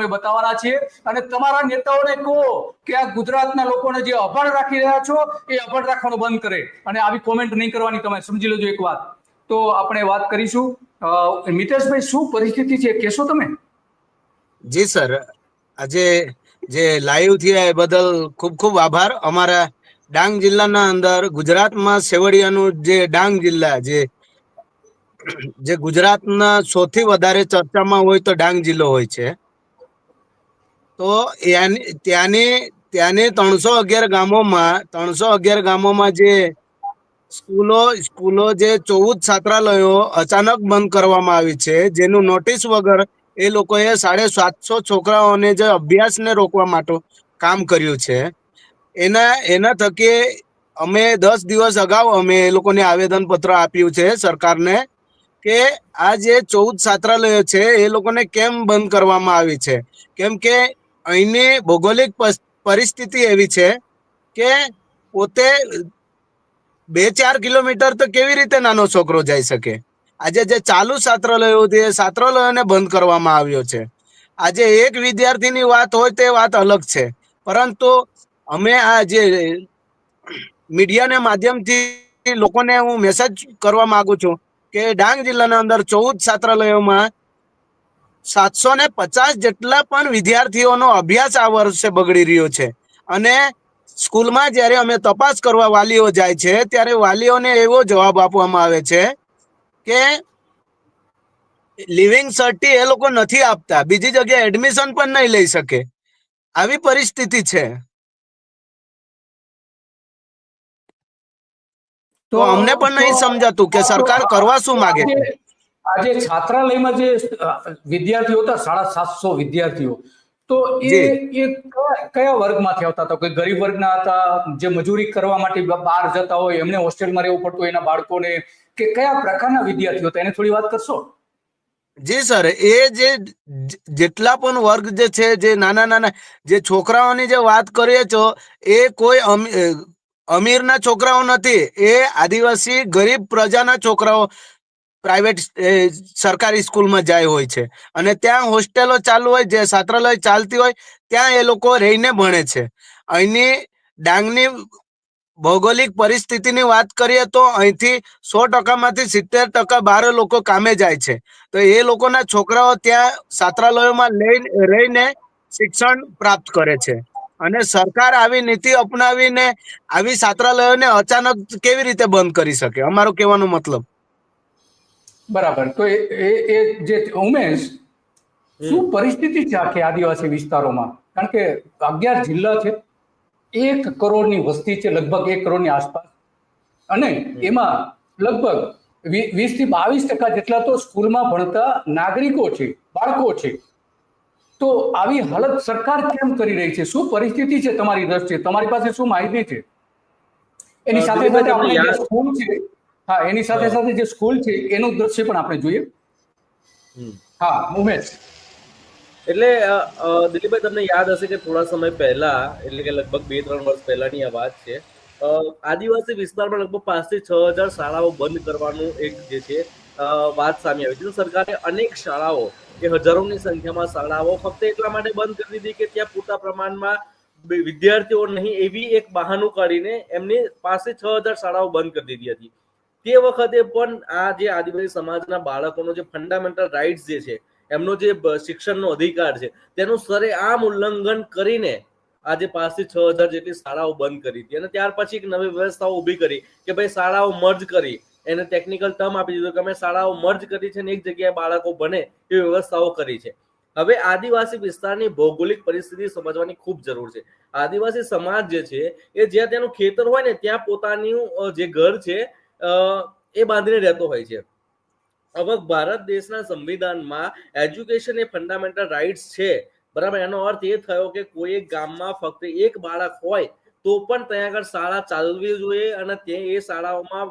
આપણે બતાવવાના છીએ અને તમારા નેતાઓને કહો કે આ ગુજરાતના લોકોને જે અભણ રાખી રહ્યા છો એ અભણ રાખવાનું બંધ કરે અને આવી કોમેન્ટ નહીં કરવાની. તમે સમજી લેજો એક વાત. તો આપણે વાત કરીશું. મિતેશભાઈ, શું પરિસ્થિતિ છે કહેશો તમે? જી સર, આજે જે લાઈવ થયા એ બદલ ખૂબ ખૂબ આભાર. અમારા ડાંગ જિલ્લાના અંદર ગુજરાતમાં સેવડિયાનું જે ડાંગ જિલ્લા જે ગુજરાતના સૌથી વધારે ચર્ચામાં હોય તો ડાંગ જિલ્લો હોય છે. તો ત્યાંની 311 ગામોમાં જે સ્કૂલો જે 14 છાત્રાલયો અચાનક બંધ કરવામાં આવી છે, જેનું નોટિસ વગર એ લોકોએ 750 છોકરાઓને જે અભ્યાસને રોકવા માટે કામ કર્યું છે. એના થકી અમે 10 દિવસ અગાઉ અમે એ લોકોને આવેદન પત્ર આપ્યું છે સરકારને કે આ જે 14 છાત્રાલયો છે એ લોકોને કેમ બંધ કરવામાં આવી છે. કેમ કે અહીંની ભૌગોલિક પરિસ્થિતિ એવી છે કે પોતે 2-4 કિલોમીટર તો કેવી રીતે નાનો છોકરો જઈ શકે. આજે જે ચાલુ છાત્રાલયોને બંધ કરવામાં આવ્યો છે. આજે એક વિદ્યાર્થીની વાત હોય તે વાત અલગ છે, પરંતુ અમે આ જે મીડિયાના માધ્યમથી લોકોને હું મેસેજ કરવા માંગુ છું કે ડાંગ જિલ્લાના અંદર 14 છાત્રાલયોમાં 750 જેટલા પણ વિદ્યાર્થીઓનો અભ્યાસ આ વર્ષે બગડી રહ્યો છે. અને સ્કૂલમાં જ્યારે અમે તપાસ કરવા વાલીઓ જાય છે ત્યારે વાલીઓને એવો જવાબ આપવામાં આવે છે કે લિવિંગ સર્ટી એ લોકો નથી આપતા, બીજી જગ્યાએ એડમિશન પણ નહીં લઈ શકે. આવી પરિસ્થિતિ છે. તો અમને પણ નહીં સમજાતું કે સરકાર કરવા શું માંગે છે. આજે છાત્રાલયમાં જે વિદ્યાર્થીઓ હતા 750 વિદ્યાર્થીઓ, તો એ કયા વર્ગમાંથી આવતા હતા? કોઈ ગરીબ વર્ગના હતા, જે મજૂરી કરવા માટે બહાર જતા હોય એમને હોસ્ટેલમાં રહેવું પડતું એના બાળકોને, કે કયા પ્રકારના વિદ્યાર્થીઓ હતા? એને થોડી વાત કરશો? જી સર, એ જેટલા પણ વર્ગ જે છે, જે નાના જે છોકરાઓની જે વાત કરીએ છો એ કોઈ અમીરના છોકરાઓ નથી. એ આદિવાસી ગરીબ પ્રજાના છોકરાઓ પ્રાઇવેટ સરકારી સ્કૂલમાં જાય હોય છે અને ત્યાં હોસ્ટેલો ચાલુ હોય, જે છાત્રાલય ચાલતી હોય ત્યાં એ લોકો રહીને ભણે છે. અહીંની ડાંગની ભૌગોલિક પરિસ્થિતિની વાત કરીએ તો અહીંથી 100%માંથી 70% બહાર લોકો કામે જાય છે. તો એ લોકોના છોકરાઓ ત્યાં છાત્રાલયોમાં રહીને શિક્ષણ પ્રાપ્ત કરે છે. અને સરકાર આવી નીતિ અપનાવીને આવી છાત્રાલયોને અચાનક કેવી રીતે બંધ કરી શકે? અમારો કહેવાનો મતલબ. બરાબર. તો એ જે ઉમેશ, શું પરિસ્થિતિ છે આખી આદિવાસી વિસ્તારોમાં? કારણ કે 11 જિલ્લા છે, 1 કરોડની વસ્તી છે, લગભગ 1 કરોડની આસપાસ, અને એમાં લગભગ 20 થી 22% જેટલા તો સ્કૂલમાં ભણતા નાગરિકો છે, બાળકો છે. તો આવી હાલત સરકાર કેમ કરી રહી છે? શું પરિસ્થિતિ છે તમારી દ્રષ્ટિએ? તમારી પાસે શું માહિતી છે? એની સાથે સાથે આપણે જે સ્કૂલ છે, એની સાથે સાથે જે સ્કૂલ છે એનું દ્રશ્ય પણ આપણે જોઈએ. હા ઉમેશ. એટલે દિલીપભાઈ, તમને યાદ હશે કે થોડા સમય પહેલા, એટલે કે લગભગ 2-3 વર્ષ પહેલાની આ વાત છે, આદિવાસી વિસ્તારમાં લગભગ 5 થી 6 હજાર શાળાઓ બંધ કરવાનું એક જે છે વાત સામે આવી છે. તો સરકારે અનેક શાળાઓ, કે હજારોની સંખ્યામાં શાળાઓ ફક્ત એટલા માટે બંધ કરી દીધી કે ત્યાં પૂરતા પ્રમાણમાં વિદ્યાર્થીઓ નહીં એવી એક બહાનું કાઢીને એમની 5 થી 6 હજાર શાળાઓ બંધ કરી દીધી હતી. તે વખતે પણ આ જે આદિવાસી સમાજના બાળકોનો જે ફંડામેન્ટલ રાઇટ્સ જે છે, એમનો જે શિક્ષણનો અધિકાર છે, તેનું સરેઆમ ઉલ્લંઘન કરીને આજે 5 થી 6 હજાર જેટલી શાળાઓ બંધ કરી હતી. અને ત્યાર પછી એક નવી વ્યવસ્થાઓ ઊભી કરી કે ભાઈ શાળાઓ મર્જ કરી, એને ટેકનિકલ ટર્મ આપી દીધું કે અમે શાળાઓ મર્જ કરી છે અને એક જગ્યાએ બાળકો ભણે એ વ્યવસ્થાઓ કરી છે. હવે આદિવાસી વિસ્તારની ભૌગોલિક પરિસ્થિતિ સમજવાની ખૂબ જરૂર છે. આદિવાસી સમાજ જે છે એ જ્યાં તેનું ખેતર હોય ને ત્યાં પોતાનું જે ઘર છે એ બાંધીને રહેતો હોય છે. હવે ભારત દેશના સંવિધાનમાં એજ્યુકેશન એ ફંડામેન્ટલ રાઇટ્સ છે, બરાબર. એનો અર્થ એ થયો કે કોઈ એક ગામમાં ફક્ત એક બાળક હોય તો પણ ત્યાં આગળ શાળા ચાલવી જોઈએ અને તે એ શાળાઓમાં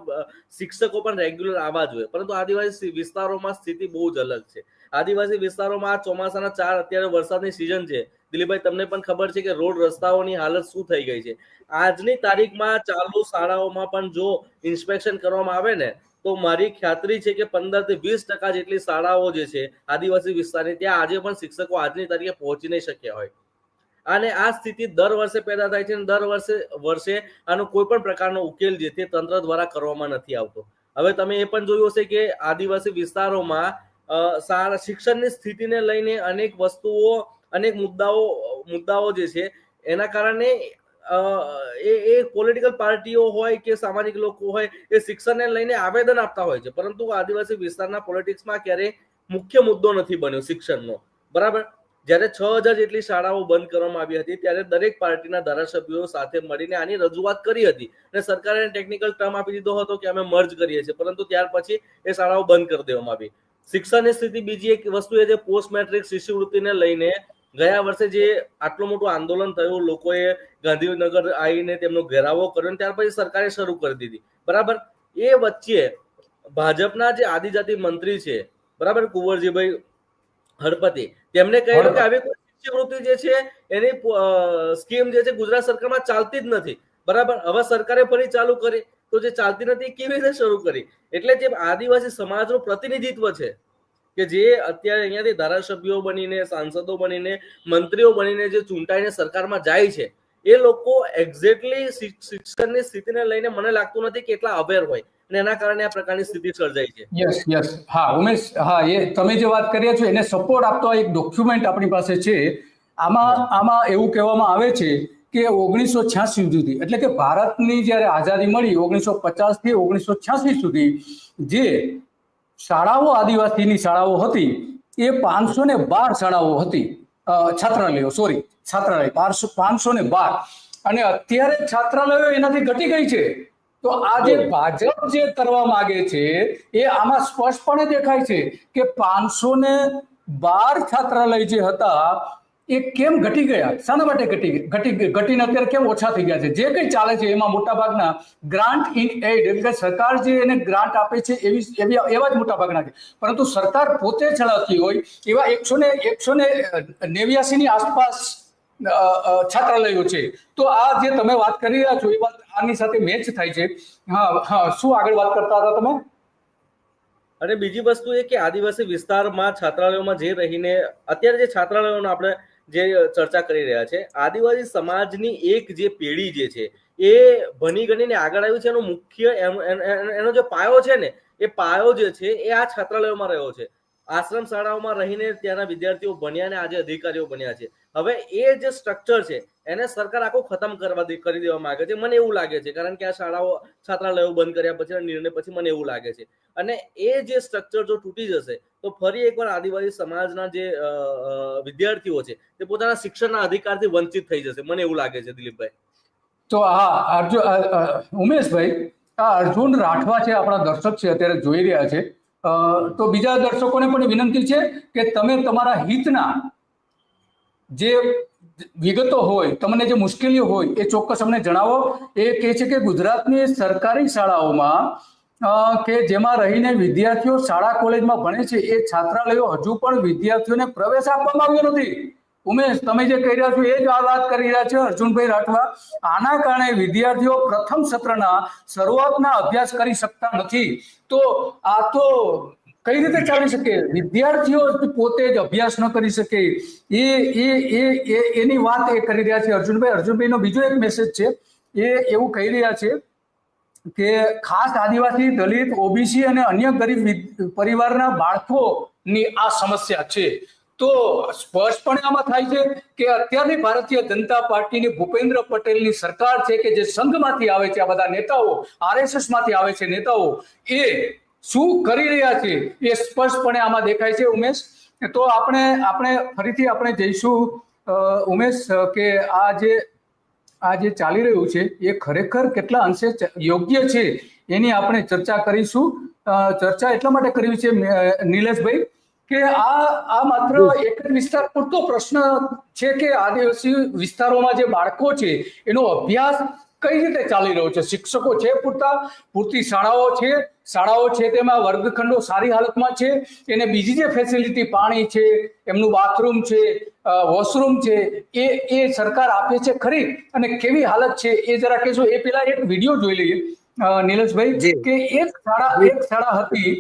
શિક્ષકો પણ રેગ્યુલર આવવા જોઈએ. પરંતુ આદિવાસી વિસ્તારોમાં સ્થિતિ બહુ જ અલગ છે. આદિવાસી વિસ્તારોમાં આ ચોમાસાના અત્યારે વરસાદની સિઝન છે. દિલીપભાઈ, તમને પણ ખબર છે કે રોડ રસ્તાઓની હાલત શું થઈ ગઈ છે. આજની તારીખમાં ચાલુ શાળાઓમાં પણ જો ઇન્સ્પેક્શન કરવામાં આવે ને તો મારી ખાતરી છે કે 15 થી 20% જેટલી શાળાઓ જે છે આદિવાસી વિસ્તારની, ત્યાં આજે પણ શિક્ષકો આજની તારીખે પહોંચી નહીં શક્યા હોય. અને આ સ્થિતિ દર વર્ષે પેદા થાય છે અને દર વર્ષે આનો કોઈ પણ પ્રકારનો ઉકેલ જે તે તંત્ર દ્વારા કરવામાં નથી આવતો. હવે તમે એ પણ જોયું હશે કે આદિવાસી વિસ્તારોમાં શિક્ષણની સ્થિતિને લઈને અનેક વસ્તુઓ, અનેક મુદ્દાઓ જે છે એના કારણે એ પોલિટિકલ પાર્ટીઓ હોય કે સામાજિક લોકો હોય એ શિક્ષણને લઈને આવેદન આપતા હોય છે, પરંતુ આદિવાસી વિસ્તારના પોલિટિક્સમાં ક્યારેય મુખ્ય મુદ્દો નથી બન્યો શિક્ષણનો. બરાબર, જ્યારે 6000 જેટલી શાળાઓ બંધ કરવામાં આવી હતી ત્યારે દરેક પાર્ટીના ધારાસભ્યો સાથે મળીને આની રજૂઆત કરી હતી અને સરકારે ટેકનિકલ ટર્મ આપી દીધો હતો કે અમે મર્જ કરીએ છીએ, પરંતુ ત્યાર પછી એ શાળાઓ બંધ કરી દેવામાં આવી. શિક્ષણની સ્થિતિ, બીજી એક વસ્તુ એ જે પોસ્ટ મેટ્રિક શિષ્યવૃત્તિને લઈને ગયા વર્ષે જે આટલું મોટું આંદોલન થયું, લોકોએ ગાંધીનગર આવીને તેમનો ઘેરાવો કર્યો, ત્યાર પછી સરકારે શરૂ કરી દીધી. બરાબર, એ વચ્ચે ભાજપના જે આદિજાતિ મંત્રી છે, બરાબર, કુંવરજીભાઈ હળપતિ, તેમને કહ્યું કે આવી કોઈ શિષ્યવૃત્તિ જે છે એની સ્કીમ જે છે ગુજરાત સરકારમાં ચાલતી જ નથી. બરાબર, હવે સરકારે ફરી ચાલુ કરી, તો જે ચાલતી નથી કેવી રીતે શરૂ કરી? એટલે જે આદિવાસી સમાજનું પ્રતિનિધિત્વ છે કે જે અત્યારે અહીંયાથી ધારાસભ્યો બનીને, સાંસદો બનીને, મંત્રીઓ બનીને જે ચૂંટાઈને સરકારમાં જાય છે, એ લોકો એક્ઝેક્ટલી શિક્ષણની સ્થિતિને લઈને મને લાગતું નથી કે એટલા અવેર હોય અને એના કારણે આ પ્રકારની સ્થિતિ સર્જાઈ છે. યસ, હા ઉમેશ, હા એ તમે જે વાત કરી છો એને સપોર્ટ આપતો એક ડોક્યુમેન્ટ આપણી પાસે છે. આમાં એવું કહેવામાં આવે છે કે 1986 સુધી, એટલે કે ભારતની જ્યારે આઝાદી મળી 1950 થી 1986 સુધી જે શાળાઓ, આદિવાસીની શાળાઓ હતી એ 512 શાળાઓ હતી, છાત્રાલયો 512, અને અત્યારે છાત્રાલયો એનાથી ઘટી ગઈ છે. તો આ જે ભાજપ જે કરવા માંગે છે એ આમાં સ્પષ્ટપણે દેખાય છે કે 512 છાત્રાલય જે હતા એ કેમ ઘટી ગયા, શાના માટે ઘટીને અત્યારે કેમ ઓછા થઈ ગયા છે? જે કંઈ ચાલે છે એમાં મોટાભાગના ગ્રાન્ટ ઇન એડ, એટલે સરકાર જે એને ગ્રાન્ટ આપે છે એવા જ મોટાભાગના છે, પરંતુ સરકાર પોતે ચલાવતી હોય એવા 189 ની આસપાસ છાત્રાલયો છે. તો આ જે તમે વાત કરી રહ્યા છો એ વાત આની સાથે મેચ થાય છે. હા, શું આગળ વાત કરતા હતા તમે? અને બીજી વસ્તુ એ કે આદિવાસી વિસ્તારમાં છાત્રાલયોમાં જે રહીને અત્યારે જે છાત્રાલયોનો આપણે જે ચર્ચા કરી રહ્યા છે, આદિવાસી સમાજની એક જે પેઢી જે છે એ ભણી ગણીને આગળ આવ્યું છે, એનો મુખ્ય એનો જે પાયો છે ને, એ પાયો જે છે એ આ છાત્રાલયોમાં રહ્યો છે. આશ્રમ શાળાઓમાં રહીને ત્યાંના વિદ્યાર્થીઓ ભણ્યા અને આજે અધિકારીઓ બન્યા છે. હવે એ જે સ્ટ્રક્ચર છે એને સરકાર આખું ખતમ કરી દેવા માંગે છે, મને એવું લાગે છે, કારણ કે આ છાત્રાલયો બંધ કર્યા પછી નિર્ણય પછી મને એવું લાગે છે. અને એ જે સ્ટ્રક્ચર જો તૂટી જશે તો ફરી એકવાર આદિવાસી સમાજના જે વિદ્યાર્થીઓ છે તે પોતાના શિક્ષણના અધિકારથી વંચિત થઈ જશે, મને એવું લાગે છે. દિલીપભાઈ, તો હા ઉમેશભાઈ, આ અર્જુન રાઠવા છે, આપણા દર્શક છે, અત્યારે જોઈ રહ્યા છે. તો બીજા દર્શકોને પણ વિનંતી છે કે તમે તમારા હિતના જે વિગતો હોય, તમને જે મુશ્કેલીઓ હોય એ ચોક્કસ અમને જણાવો. એ કહે છે કે ગુજરાતની સરકારી શાળાઓમાં કે જેમાં રહીને વિદ્યાર્થીઓ શાળા કોલેજમાં ભણે છે એ છાત્રાલયો હજુ પણ વિદ્યાર્થીઓને પ્રવેશ આપવામાં આવ્યો નથી. ઉમેશ, તમે જે કહી રહ્યા છો એ જ આ વાત કરી રહ્યા છો અર્જુનભાઈ રાઠવા. આના કારણે વિદ્યાર્થીઓ પ્રથમ સત્રના શરૂઆતના અભ્યાસ કરી શકતા નથી. તો આ તો કઈ રીતે ચાલી શકે? વિદ્યાર્થીઓ પોતે જ અભ્યાસ ન કરી શકે એની વાત એ કરી રહ્યા છે અર્જુનભાઈનો બીજો એક મેસેજ છે, એ એવું કહી રહ્યા છે કે ખાસ આદિવાસી, દલિત, ઓબીસી અને અન્ય ગરીબ પરિવારના બાળકોની આ સમસ્યા છે. તો સ્પષ્ટપણે આમાં થાય છે કે અત્યારની ભારતીય જનતા પાર્ટીની ભૂપેન્દ્ર પટેલની સરકાર છે કે જે સંઘમાંથી આવે છે, આ બધા નેતાઓ, RSS માંથી આવે છે નેતાઓ, એ શું કરી રહ્યા છે એ સ્પષ્ટપણે આમાં દેખાય છે. ઉમેશ, તો આપણે ફરીથી આપણે જઈશું ઉમેશ કે આ જે ચાલી રહ્યું છે એ ખરેખર કેટલા અંશે યોગ્ય છે એની આપણે ચર્ચા કરીશું. ચર્ચા એટલા માટે કરવી છે નિલેશભાઈ કે આ માત્ર એક જ વિસ્તાર પૂરતો પ્રશ્ન છે કે આદિવાસી વિસ્તારોમાં જે બાળકો છે એનો અભ્યાસ કઈ રીતે ચાલી રહ્યો છે? શિક્ષકો છે પૂરતી શાળાઓ છે તેમાં વર્ગખંડો સારી હાલતમાં છે, એને બીજી જે ફેસિલિટી, પાણી છે, એમનું બાથરૂમ છે, વોશરૂમ છે, એ સરકાર આપે છે ખરી? અને કેવી હાલત છે એ જરા કહેશો? એ પેલા એક વિડીયો જોઈ લઈએ નિલેશભાઈ જી. કે એક શાળા હતી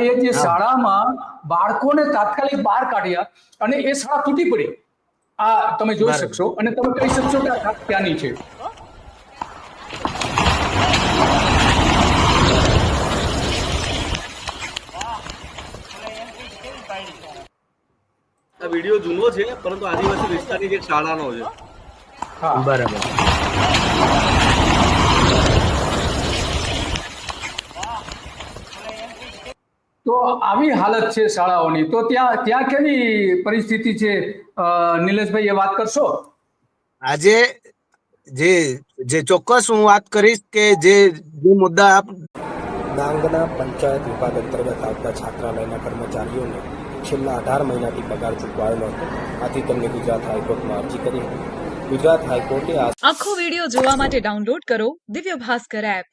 એ જે શાળામાં બાળકોને તાત્કાલિક બહાર કાઢ્યા અને એ શાળા તૂટી પડી. આ તમે જોઈ બરાબર. શકશો અને તમે કહી શકશો કે આ ત્યાંની છે. આ વિડીયો જૂનો છે પરંતુ આદિવાસી વિસ્તારની જે એક શાળાનો છે. હા બરાબર. તો આવી હાલત છે શાળાઓની. તો ત્યાં કેવી પરિસ્થિતિ છે નિલેશભાઈ, એ વાત કરશો? આજે જે ચોક્કસ હું વાત કરીશ કે જે મુદ્દા આપ ડાંગના પંચાયત વિભાગ અંતર્ગત આવતા છાત્રાલયના કર્મચારીઓને છેલ્લા 18 મહિનાથી પગાર ચૂકવાયેલો હતો. આથી તેમણે ગુજરાત હાઈકોર્ટમાં અરજી કરી હતી. ગુજરાત હાઈકોર્ટે આખો વિડિયો જોવા માટે ડાઉનલોડ કરો દિવ્ય ભાસ્કર એપ.